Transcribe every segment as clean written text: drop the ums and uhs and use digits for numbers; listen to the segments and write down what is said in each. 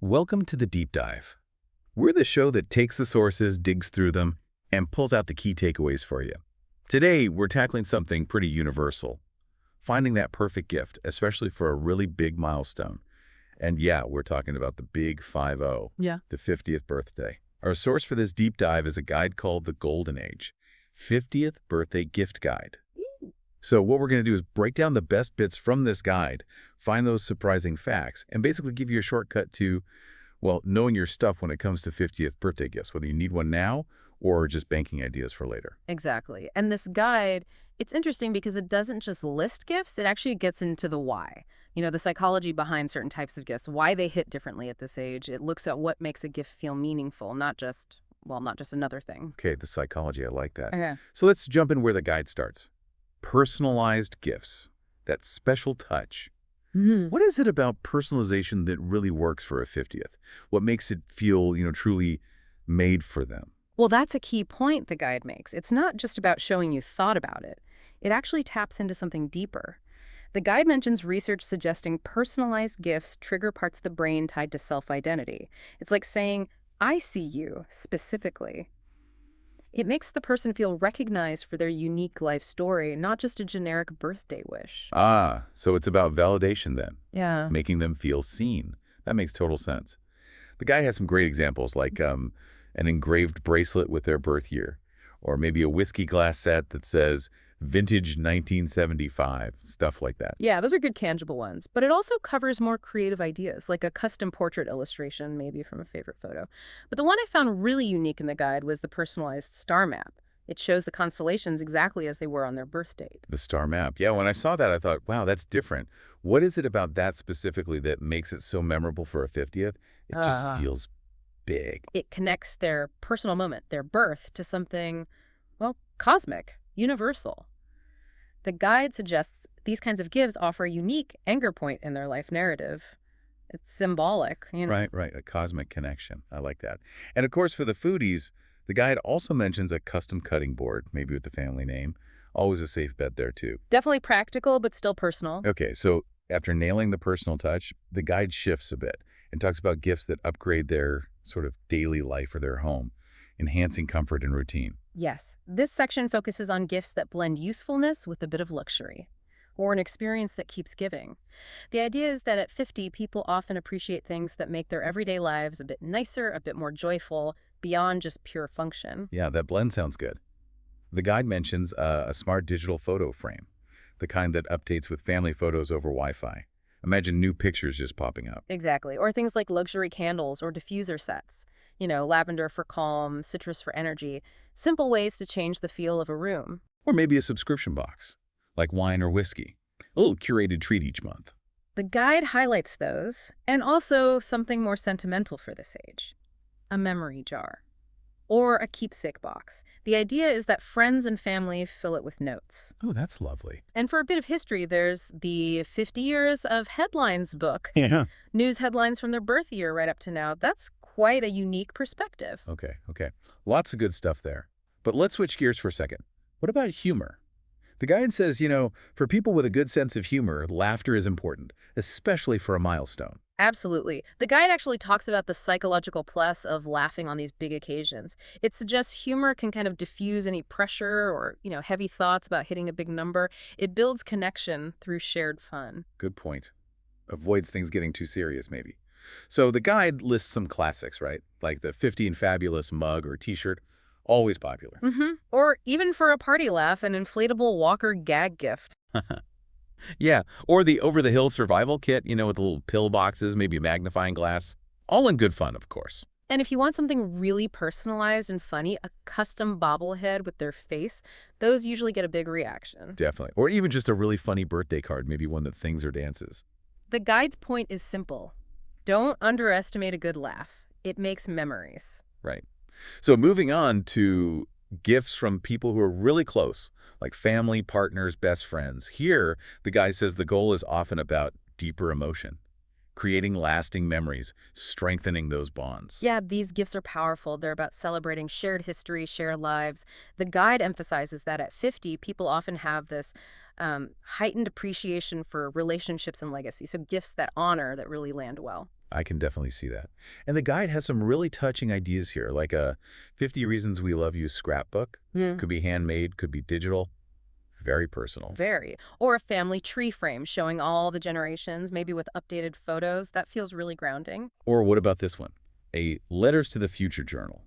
Welcome to the Deep Dive. We're the show that takes the sources, digs through them, and pulls out the key takeaways for you. Today, we're tackling something pretty universal, finding that perfect gift, especially for a really big milestone. And yeah, we're talking about the big 50, Yeah. the 50th birthday. Our source for this deep dive is a guide called The Golden Age, 50th Birthday Gift Guide. So what we're going to do is break down the best bits from this guide, find those surprising facts, and basically give you a shortcut to, well, knowing your stuff when it comes to 50th birthday gifts, whether you need one now or just banking ideas for later. Exactly. And this guide, it's interesting because it doesn't just list gifts, it actually gets into the why. The psychology behind certain types of gifts, why they hit differently at this age. It looks at what makes a gift feel meaningful, not just another thing. Okay, the psychology, I like that. Okay. So let's jump in where the guide starts. Personalized gifts, that special touch. What is it about personalization that really works for a 50th? What makes it feel, truly made for them? Well, that's a key point the guide makes. It's not just about showing you thought about it. It actually taps into something deeper. The guide mentions research suggesting personalized gifts trigger parts of the brain tied to self-identity. It's like saying, I see you, specifically. It makes the person feel recognized for their unique life story, not just a generic birthday wish. Ah, so it's about validation then, Yeah. making them feel seen. That makes total sense. The guide has some great examples like an engraved bracelet with their birth year, or maybe a whiskey glass set that says vintage 1975, stuff like that. Yeah, those are good tangible ones. But it also covers more creative ideas, like a custom portrait illustration, maybe from a favorite photo. But the one I found really unique in the guide was the personalized star map. It shows the constellations exactly as they were on their birth date. The star map. Yeah, when I saw that, I thought, wow, that's different. What is it about that specifically that makes it so memorable for a 50th? It just feels big. It connects their personal moment, their birth, to something, well, cosmic, universal. The guide suggests these kinds of gifts offer a unique anchor point in their life narrative. It's symbolic. Right. A cosmic connection. I like that. And of course, for the foodies, the guide also mentions a custom cutting board, maybe with the family name. Always a safe bet there, too. Definitely practical, but still personal. Okay, so after nailing the personal touch, the guide shifts a bit and talks about gifts that upgrade their sort of daily life or their home, enhancing comfort and routine. Yes, this section focuses on gifts that blend usefulness with a bit of luxury, or an experience that keeps giving. The idea is that at 50, people often appreciate things that make their everyday lives a bit nicer, a bit more joyful, beyond just pure function. Yeah, that blend sounds good. The guide mentions a smart digital photo frame, the kind that updates with family photos over Wi-Fi. Imagine new pictures just popping up. Exactly. Or things like luxury candles or diffuser sets. Lavender for calm, citrus for energy. Simple ways to change the feel of a room. Or maybe a subscription box, like wine or whiskey. A little curated treat each month. The guide highlights those, and also something more sentimental for this age. A memory jar. Or a keepsake box. The idea is that friends and family fill it with notes. Oh, that's lovely. And for a bit of history, there's the 50 Years of Headlines book. Yeah. News headlines from their birth year right up to now. That's quite a unique perspective. Okay. Lots of good stuff there. But let's switch gears for a second. What about humor? The guide says, for people with a good sense of humor, laughter is important, especially for a milestone. Absolutely. The guide actually talks about the psychological plus of laughing on these big occasions. It suggests humor can kind of diffuse any pressure or, heavy thoughts about hitting a big number. It builds connection through shared fun. Good point. Avoids things getting too serious, maybe. So the guide lists some classics, right? Like the 50 and Fabulous mug or t-shirt. Always popular. Or even for a party laugh, an inflatable Walker gag gift. Yeah, or the over-the-hill survival kit, with the little pill boxes, maybe a magnifying glass. All in good fun, of course. And if you want something really personalized and funny, a custom bobblehead with their face, those usually get a big reaction. Definitely. Or even just a really funny birthday card, maybe one that sings or dances. The guide's point is simple. Don't underestimate a good laugh. It makes memories. Right. So moving on to gifts from people who are really close, like family, partners, best friends. Here, the guy says the goal is often about deeper emotion, creating lasting memories, strengthening those bonds. Yeah, these gifts are powerful. They're about celebrating shared history, shared lives. The guide emphasizes that at 50, people often have this heightened appreciation for relationships and legacy, so gifts that honor, that really land well. I can definitely see that. And the guide has some really touching ideas here, like a 50 Reasons We Love You scrapbook. Hmm. Could be handmade, could be digital. Very personal. Very. Or a family tree frame showing all the generations, maybe with updated photos. That feels really grounding. Or what about this one? A Letters to the Future journal,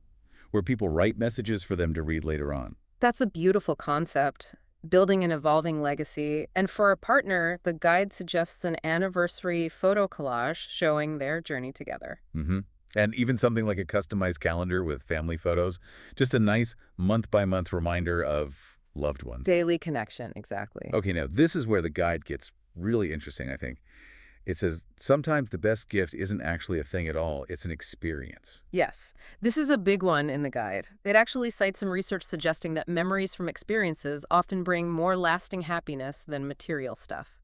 where people write messages for them to read later on. That's a beautiful concept, building an evolving legacy. And for a partner, the guide suggests an anniversary photo collage showing their journey together. Mm-hmm. And even something like a customized calendar with family photos. Just a nice month-by-month reminder of loved ones. Daily connection, exactly. Okay, now this is where the guide gets really interesting, I think. It says, sometimes the best gift isn't actually a thing at all, it's an experience. Yes, this is a big one in the guide. It actually cites some research suggesting that memories from experiences often bring more lasting happiness than material stuff.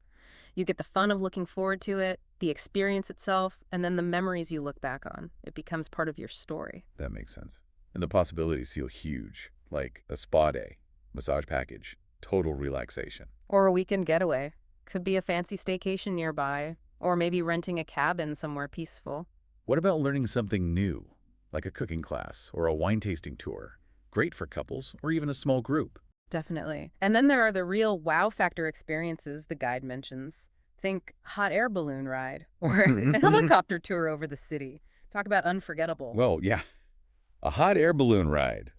You get the fun of looking forward to it, the experience itself, and then the memories you look back on. It becomes part of your story. That makes sense. And the possibilities feel huge, like a spa day, massage package, total relaxation. Or a weekend getaway. Could be a fancy staycation nearby, or maybe renting a cabin somewhere peaceful. What about learning something new, like a cooking class or a wine tasting tour? Great for couples or even a small group. Definitely. And then there are the real wow factor experiences the guide mentions. Think hot air balloon ride or a helicopter tour over the city. Talk about unforgettable. Well, yeah, a hot air balloon ride.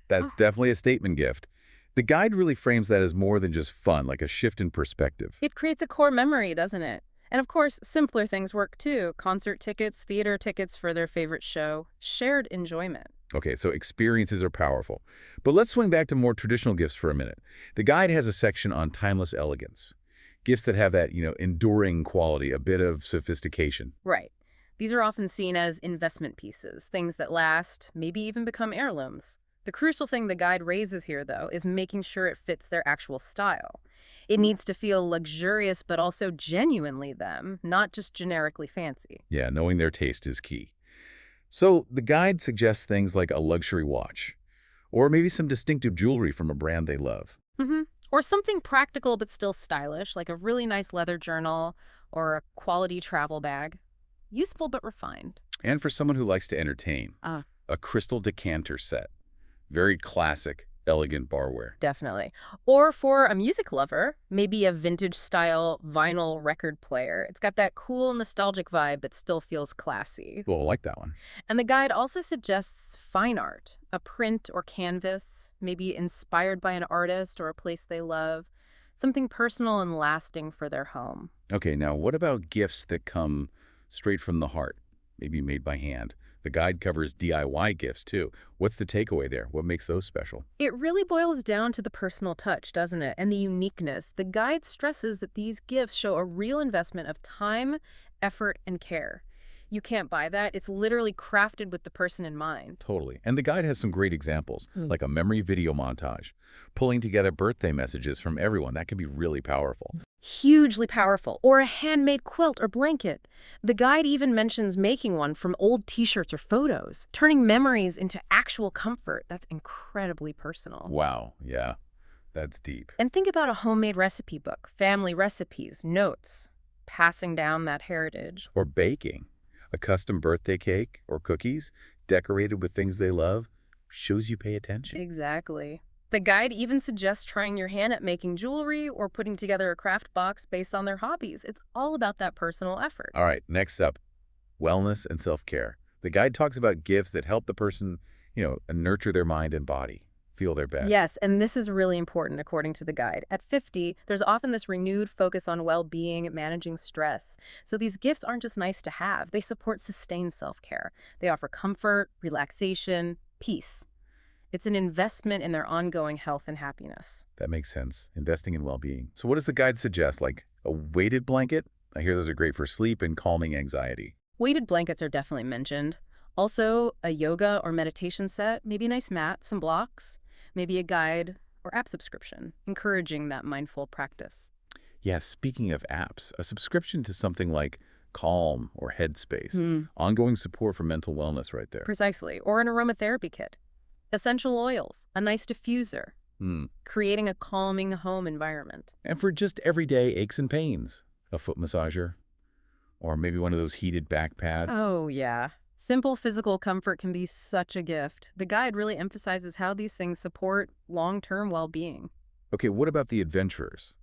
That's definitely a statement gift. The guide really frames that as more than just fun, like a shift in perspective. It creates a core memory, doesn't it? And of course, simpler things work too. Concert tickets, theater tickets for their favorite show. Shared enjoyment. Okay, so experiences are powerful. But let's swing back to more traditional gifts for a minute. The guide has a section on timeless elegance. Gifts that have that, enduring quality, a bit of sophistication. Right. These are often seen as investment pieces, things that last, maybe even become heirlooms. The crucial thing the guide raises here, though, is making sure it fits their actual style. It needs to feel luxurious but also genuinely them, not just generically fancy. Yeah, knowing their taste is key. So the guide suggests things like a luxury watch, or maybe some distinctive jewelry from a brand they love. Or something practical but still stylish, like a really nice leather journal or a quality travel bag. Useful but refined. And for someone who likes to entertain, Ah, a crystal decanter set. Very classic, elegant barware. definitely. Or for a music lover, maybe a vintage-style vinyl record player. It's got that cool, nostalgic vibe, but still feels classy. Well, I like that one. And the guide also suggests fine art, a print or canvas, maybe inspired by an artist or a place they love, something personal and lasting for their home. Okay, now what about gifts that come straight from the heart, maybe made by hand? The guide covers DIY gifts, too. What's the takeaway there? What makes those special? It really boils down to the personal touch, doesn't it? And the uniqueness. The guide stresses that these gifts show a real investment of time, effort, and care. You can't buy that. It's literally crafted with the person in mind. Totally. And the guide has some great examples, Hmm. like a memory video montage, pulling together birthday messages from everyone. That can be really powerful. Hugely powerful. Or a handmade quilt or blanket. The guide even mentions making one from old t-shirts or photos, turning memories into actual comfort. That's incredibly personal. Wow, yeah, that's deep. And think about a homemade recipe book, family recipes, notes, passing down that heritage. Or baking. A custom birthday cake or cookies decorated with things they love shows you pay attention. Exactly. The guide even suggests trying your hand at making jewelry or putting together a craft box based on their hobbies. It's all about that personal effort. All right, next up, wellness and self-care. The guide talks about gifts that help the person, nurture their mind and body, feel their best. Yes, and this is really important according to the guide. At 50, there's often this renewed focus on well-being, managing stress. So these gifts aren't just nice to have. They support sustained self-care. They offer comfort, relaxation, peace. It's an investment in their ongoing health and happiness. That makes sense. Investing in well-being. So what does the guide suggest? Like a weighted blanket? I hear those are great for sleep and calming anxiety. Weighted blankets are definitely mentioned. Also, a yoga or meditation set, maybe a nice mat, some blocks, maybe a guide or app subscription, encouraging that mindful practice. Yeah, speaking of apps, a subscription to something like Calm or Headspace. Ongoing support for mental wellness right there. Precisely. Or an aromatherapy kit. Essential oils, a nice diffuser, creating a calming home environment. And for just everyday aches and pains, a foot massager Or maybe one of those heated back pads. Oh, yeah. Simple physical comfort can be such a gift. The guide really emphasizes how these things support long-term well-being. Okay, what about the adventurers?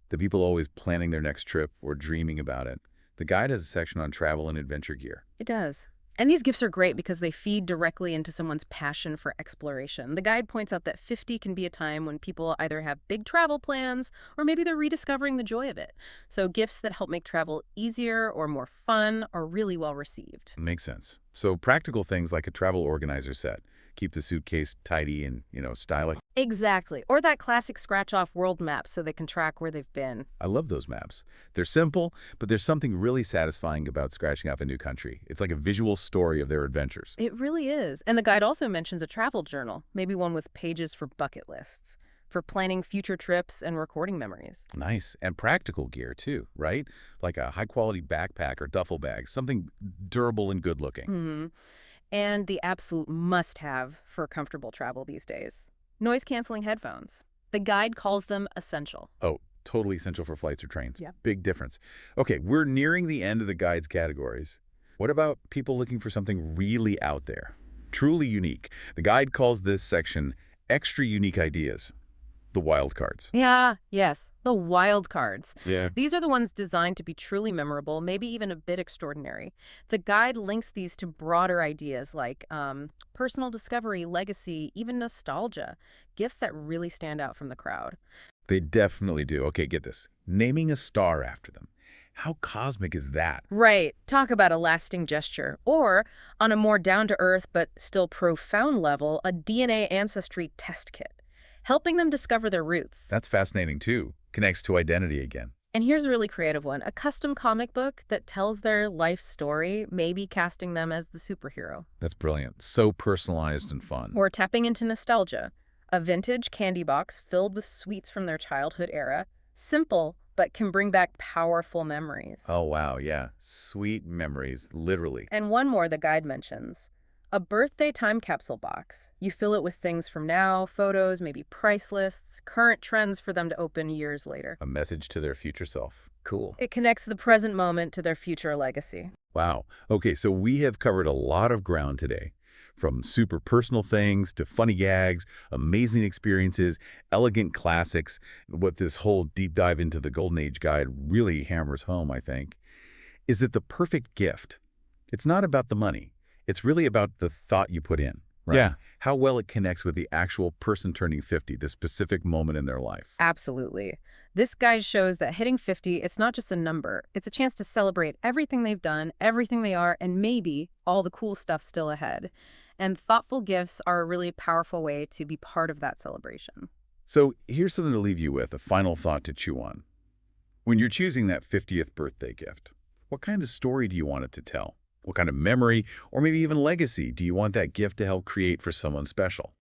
The people always planning their next trip or dreaming about it. The guide has a section on travel and adventure gear. It does. And these gifts are great because they feed directly into someone's passion for exploration. The guide points out that 50 can be a time when people either have big travel plans or maybe they're rediscovering the joy of it. So gifts that help make travel easier or more fun are really well received. Makes sense. So practical things like a travel organizer set. Keep the suitcase tidy and, stylish. Exactly. Or that classic scratch-off world map so they can track where they've been. I love those maps. They're simple, but there's something really satisfying about scratching off a new country. It's like a visual story of their adventures. It really is. And the guide also mentions a travel journal, maybe one with pages for bucket lists, for planning future trips and recording memories. Nice. And practical gear, too, right? Like a high-quality backpack or duffel bag, something durable and good-looking. Hmm. And the absolute must-have for comfortable travel these days: noise-canceling headphones. The guide calls them essential. Oh, totally essential for flights or trains. Yeah. Big difference. Okay, we're nearing the end of the guide's categories. What about people looking for something really out there? Truly unique. The guide calls this section extra unique ideas, the wild cards. Yes, the wild cards. Yeah. These are the ones designed to be truly memorable, maybe even a bit extraordinary. The guide links these to broader ideas like personal discovery, legacy, even nostalgia, gifts that really stand out from the crowd. They definitely do. Okay, get this. Naming a star after them. How cosmic is that? Right, talk about a lasting gesture. Or, on a more down-to-earth but still profound level, a DNA ancestry test kit, helping them discover their roots. That's fascinating, too. Connects to identity again. And here's a really creative one: a custom comic book that tells their life story, maybe casting them as the superhero. That's brilliant. So personalized and fun. Or tapping into nostalgia: a vintage candy box filled with sweets from their childhood era. Simple, but can bring back powerful memories. Oh, wow, yeah. Sweet memories, literally. And one more the guide mentions: a birthday time capsule box. You fill it with things from now, photos, maybe price lists, current trends for them to open years later. A message to their future self. Cool. It connects the present moment to their future legacy. Wow. Okay, so we have covered a lot of ground today. From super personal things to funny gags, amazing experiences, elegant classics. What this whole deep dive into the Golden Age guide really hammers home, I think, is that the perfect gift, it's not about the money. It's really about the thought you put in, right? Yeah. How well it connects with the actual person turning 50, the specific moment in their life. Absolutely. This guide shows that hitting 50, it's not just a number. It's a chance to celebrate everything they've done, everything they are, and maybe all the cool stuff still ahead. And thoughtful gifts are a really powerful way to be part of that celebration. So here's something to leave you with, a final thought to chew on. When you're choosing that 50th birthday gift, what kind of story do you want it to tell? What kind of memory or maybe even legacy do you want that gift to help create for someone special?